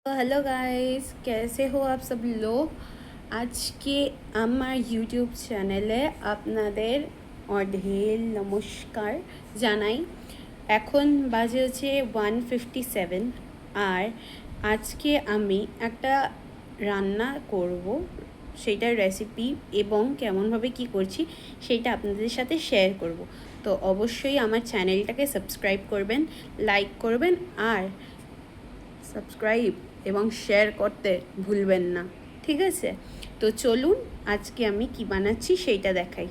तो hello guys, कैसे हो आप सब लोग। আজকে আমার ইউটিউব চ্যানেলে আপনাদের অঢেল নমস্কার জানাই। এখন বাজে হচ্ছে 1:57 আর আজকে আমি একটা রান্না করব, সেইটার রেসিপি এবং কেমনভাবে কি করছি সেইটা আপনাদের সাথে শেয়ার করব। তো অবশ্যই আমার চ্যানেলটাকে সাবস্ক্রাইব করবেন, লাইক করবেন আর সাবস্ক্রাইব এবং শেয়ার করতে ভুলবেন না, ঠিক আছে? তো চলুন আজকে আমি কি বানাচ্ছি সেইটা দেখাই।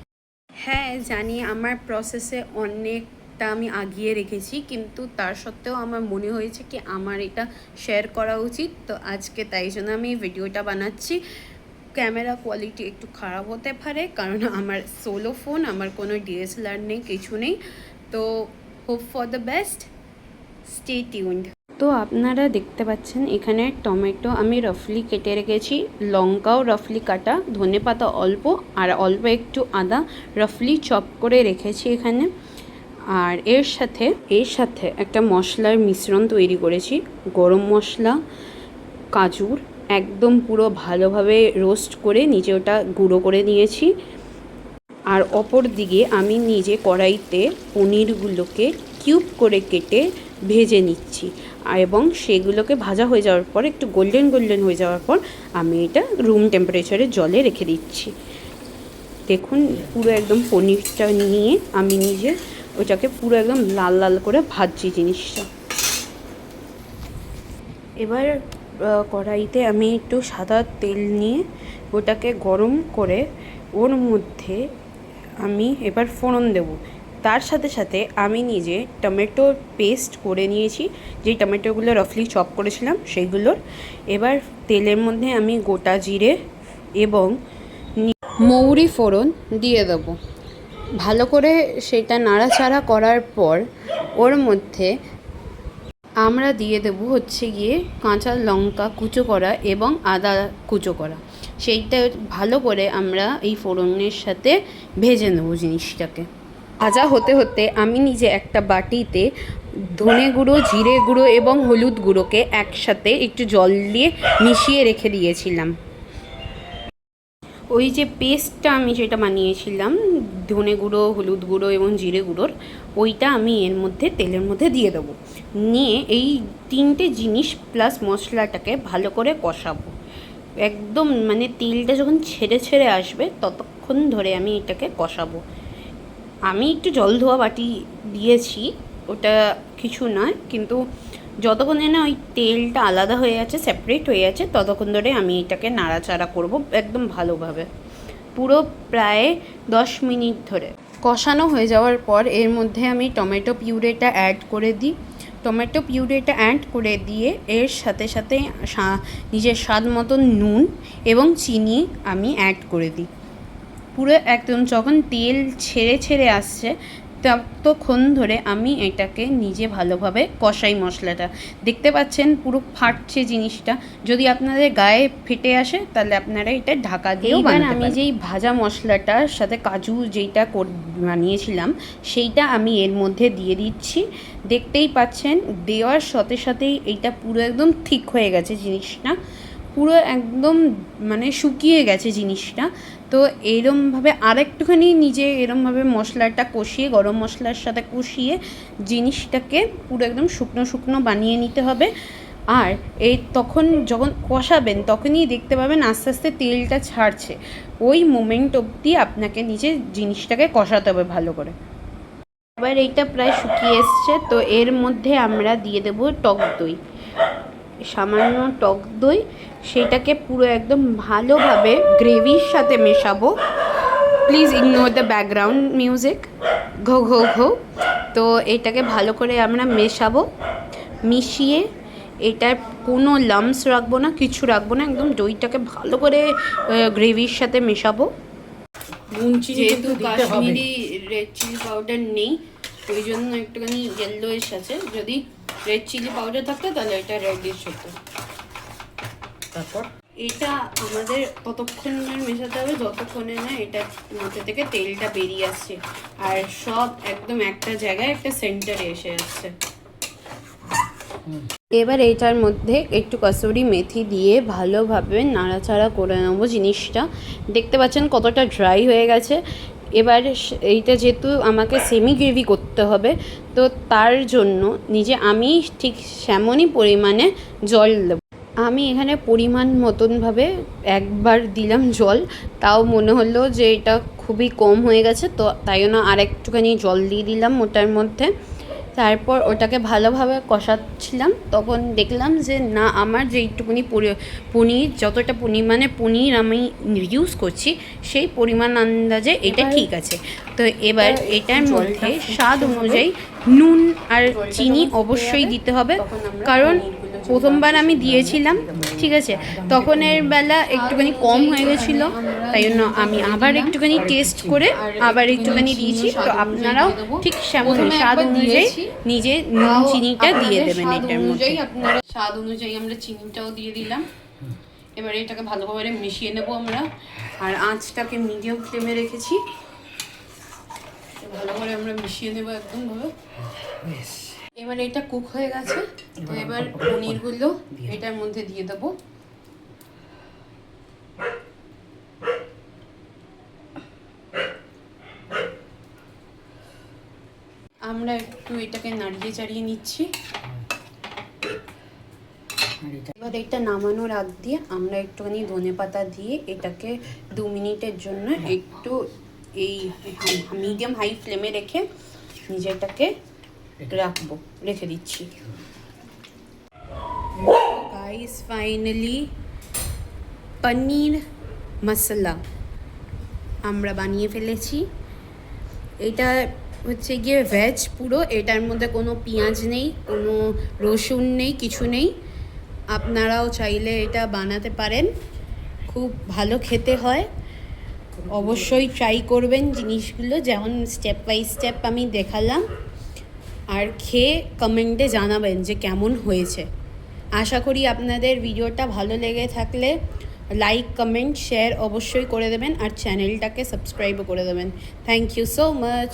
হ্যাঁ জানি আমার প্রসেসে অনেকটা আমি আগিয়ে রেখেছি, কিন্তু তার সত্ত্বেও আমার মনে হয়েছে কি আমার এটা শেয়ার করা উচিত। তো আজকে তাই জন্য আমি ভিডিওটা বানাচ্ছি। ক্যামেরা কোয়ালিটি একটু খারাপ হতে পারে, কারণ আমার সোলো ফোন, আমার কোনো ডিএসএলআর নেই, কিছু নেই। তো hope for the best, stay tuned. তো আপনারা দেখতে পাচ্ছেন এখানে টমেটো আমি রাফলি কেটে রেখেছি, লঙ্কাও রাফলি কাটা, ধনেপাতা অল্প আর অল্প একটু আদা রাফলি চপ করে রেখেছি এখানে। আর এর সাথে একটা মশলার মিশ্রণ তৈরি করেছি। গরম মশলা, কাজুর একদম পুরো ভালোভাবে রোস্ট করে নিজে ওটা গুঁড়ো করে নিয়েছি। আর অপর দিকে আমি নিজে কড়াইতে পনিরগুলোকে কিউব করে কেটে ভেজে নিচ্ছি, এবং সেগুলোকে ভাজা হয়ে যাওয়ার পর একটু গোল্ডেন গোল্ডেন হয়ে যাওয়ার পর আমি এটা রুম টেম্পারেচারে জলে রেখে দিচ্ছি। দেখুন পুরো একদম পনিরটা নিয়ে আমি নিজে ওটাকে পুরো একদম লাল লাল করে ভাজছি জিনিসটা। এবার কড়াইতে আমি একটু সাদা তেল নিয়ে ওটাকে গরম করে ওর মধ্যে আমি এবার ফোড়ন দেব। তার সাথে সাথে আমি নিজে টমেটোর পেস্ট করে নিয়েছি, যেই টমেটোগুলো রাফলি চপ করেছিলাম সেইগুলোর। এবার তেলের মধ্যে আমি গোটা জিরে এবং মৌরি ফোড়ন দিয়ে দেবো। ভালো করে সেটা নাড়াচাড়া করার পর ওর মধ্যে আমরা দিয়ে দেবো হচ্ছে গিয়ে কাঁচা লঙ্কা কুচো করা এবং আদা কুচো করা। সেইটা ভালো করে আমরা এই ফোড়নের সাথে ভেজে নেবো জিনিসটাকে। ভাজা হতে হতে আমি নিজে একটা বাটিতে ধনে গুঁড়ো, জিরে গুঁড়ো এবং হলুদ গুঁড়োকে একসাথে একটু জল দিয়ে মিশিয়ে রেখে দিয়েছিলাম। ওই যে পেস্টটা আমি যেটা বানিয়েছিলাম ধনে গুঁড়ো, হলুদ গুঁড়ো এবং জিরে গুঁড়োর, ওইটা আমি এর মধ্যে তেলের মধ্যে দিয়ে দেবো। নিয়ে এই তিনটে জিনিস প্লাস মশলাটাকে ভালো করে কষাবো। একদম মানে তেলটা যখন ছেড়ে ছেড়ে আসবে ততক্ষণ ধরে আমি এটাকে কষাবো। আমি একটু জল ধোয়া বাটি দিয়েছি, ওটা কিছু নয়, কিন্তু যতক্ষণে না ওই তেলটা আলাদা হয়ে যাচ্ছে, সেপারেট হয়ে যাচ্ছে, ততক্ষণ ধরে আমি এটাকে নাড়াচাড়া করব একদম ভালোভাবে, পুরো প্রায় 10 মিনিট ধরে। কষানো হয়ে যাওয়ার পর এর মধ্যে আমি টমেটো পিউরেটা অ্যাড করে দিই। টমেটো পিউরেটা অ্যাড করে দিয়ে এর সাথে সাথে নিজের স্বাদ মতো নুন এবং চিনি আমি অ্যাড করে দিই। পুরো একদম যখন তেল ছেড়ে ছেড়ে আসছে ততক্ষণ ধরে আমি এটাকে নিজে ভালোভাবে কষাই মশলাটা। দেখতে পাচ্ছেন পুরো ফাটছে জিনিসটা। যদি আপনাদের গায়ে ফেটে আসে তাহলে আপনারা এটা ঢাকা দিয়েও বানাতে পারেন। আমি যেই ভাজা মশলাটার সাথে কাজু যেইটা বানিয়েছিলাম সেইটা আমি এর মধ্যে দিয়ে দিচ্ছি। দেখতেই পাচ্ছেন দেওয়ার সাথে সাথেই এইটা পুরো একদম ঠিক হয়ে গেছে জিনিসটা, পুরো একদম মানে শুকিয়ে গেছে জিনিসটা। তো এরমভাবে আরেকটুখানি নিজে এরমভাবে মশলাটা কষিয়ে, গরম মশলার সাথে কষিয়ে জিনিসটাকে পুরো একদম শুকনো শুকনো বানিয়ে নিতে হবে। আর এই তখন যখন কষাবেন তখনই দেখতে পাবেন আস্তে আস্তে তেলটা ছাড়ছে। ওই মোমেন্ট অবধি আপনাকে নিজে জিনিসটাকে কষাতে হবে ভালো করে। এবার এইটা প্রায় শুকিয়ে এসছে, তো এর মধ্যে আমরা দিয়ে দেবো টক দই, সামান্য টক দই। সেটাকে পুরো একদম ভালোভাবে গ্রেভির সাথে মেশাবো। Please ignore the background music, ঘো ঘো ঘো। তো এটাকে ভালো করে আমরা মেশাবো। মিশিয়ে এটার কোনো লাম্পস রাখবো না, কিছু রাখবো না, একদম দইটাকে ভালো করে গ্রেভির সাথে মেশাবো। যেহেতু কাশ্মীরি রেড চিলি পাউডার নেই ওই জন্য একটুখানি ইয়েলোইশ আছে। যদি রেড চিলি পাউডার থাকতো তাহলে এটা রেডিশ হতো। তারপর এটা আমাদের ততক্ষণ মেশাতে হবে যতক্ষণে না এটা মধ্যে থেকে তেলটা বেরিয়ে আসছে আর সব একদম একটা জায়গায় একটা সেন্টারে এসে যাচ্ছে। এবার এইটার মধ্যে একটু কসুরি মেথি দিয়ে ভালোভাবে নাড়াচাড়া করে নেবো জিনিসটা। দেখতে পাচ্ছেন কতটা ড্রাই হয়ে গেছে। এবার এইটা যেহেতু আমাকে সেমি গ্রেভি করতে হবে, তো তার জন্য আমি ঠিক সেমনই পরিমাণে জল দেবো। আমি এখানে পরিমাণ মতনভাবে একবার দিলাম জল, তাও মনে হলো যে এটা খুবই কম হয়ে গেছে, তো তাই জন্য আর একটুখানি জল দিয়ে দিলাম ওটার মধ্যে। তারপর ওটাকে ভালোভাবে কষাচ্ছিলাম, তখন দেখলাম যে না, আমার যেইটুকুনি পনির যতটা পরিমাণে পনির আমি ইউজ করছি সেই পরিমাণ আন্দাজে এটা ঠিক আছে। তো এবার এটার মধ্যে স্বাদ অনুযায়ী নুন আর চিনি অবশ্যই দিতে হবে, কারণ প্রথমবার আমি দিয়েছিলাম, ঠিক আছে, তখনের বেলা একটুখানি কম হয়ে গেছিলো, তাই জন্য আমি আবার একটুখানি টেস্ট করে আবার একটুখানি দিয়েছি। তো আপনারাও ঠিক স্বাদ অনুযায়ী নিজে নুন চিনিটা দিয়ে দেবেন এটার মধ্যে। আপনারা স্বাদ অনুযায়ী আমরা চিনিটাও দিয়ে দিলাম। এবারে এটাকে ভালোভাবে মিশিয়ে নেবো আমরা, আর আঁচটাকে মিডিয়াম ফ্লেমে রেখেছি। ভালো করে আমরা মিশিয়ে নেবো একদম ভাবে। এবার এটা কুক হয়ে গেছে, তো এবার পনিরগুলো এটার মধ্যে দিয়ে দেবো। আমরা একটু এটাকে নাড়িয়ে চাড়িয়ে নিচ্ছি। এবার এটা নামানোর আগ দিয়ে আমরা একটুখানি ধনেপাতা দিয়ে এটাকে 2 মিনিটের জন্য একটু এই মিডিয়াম হাই ফ্লেমে রেখে নিজেটাকে রেখে দিচ্ছি। গাইস, ফাইনালি পনির মশলা আমরা বানিয়ে ফেলেছি। এটা হচ্ছে গিয়ে ভেজ পুরো, এটার মধ্যে কোনো পেঁয়াজ নেই, কোনো রসুন নেই, কিছু নেই। আপনারাও চাইলে এটা বানাতে পারেন, খুব ভালো খেতে হয়। অবশ্যই ট্রাই করবেন জিনিসগুলো, যেমন স্টেপ বাই স্টেপ আমি দেখালাম, আর খেয়ে কমেন্টে জানাবেন যে কেমন হয়েছে। আশা করি আপনাদের ভিডিওটা ভালো লেগে থাকলে লাইক, কমেন্ট, শেয়ার অবশ্যই করে দেবেন, আর চ্যানেলটাকে সাবস্ক্রাইবও করে দেবেন। Thank you so much.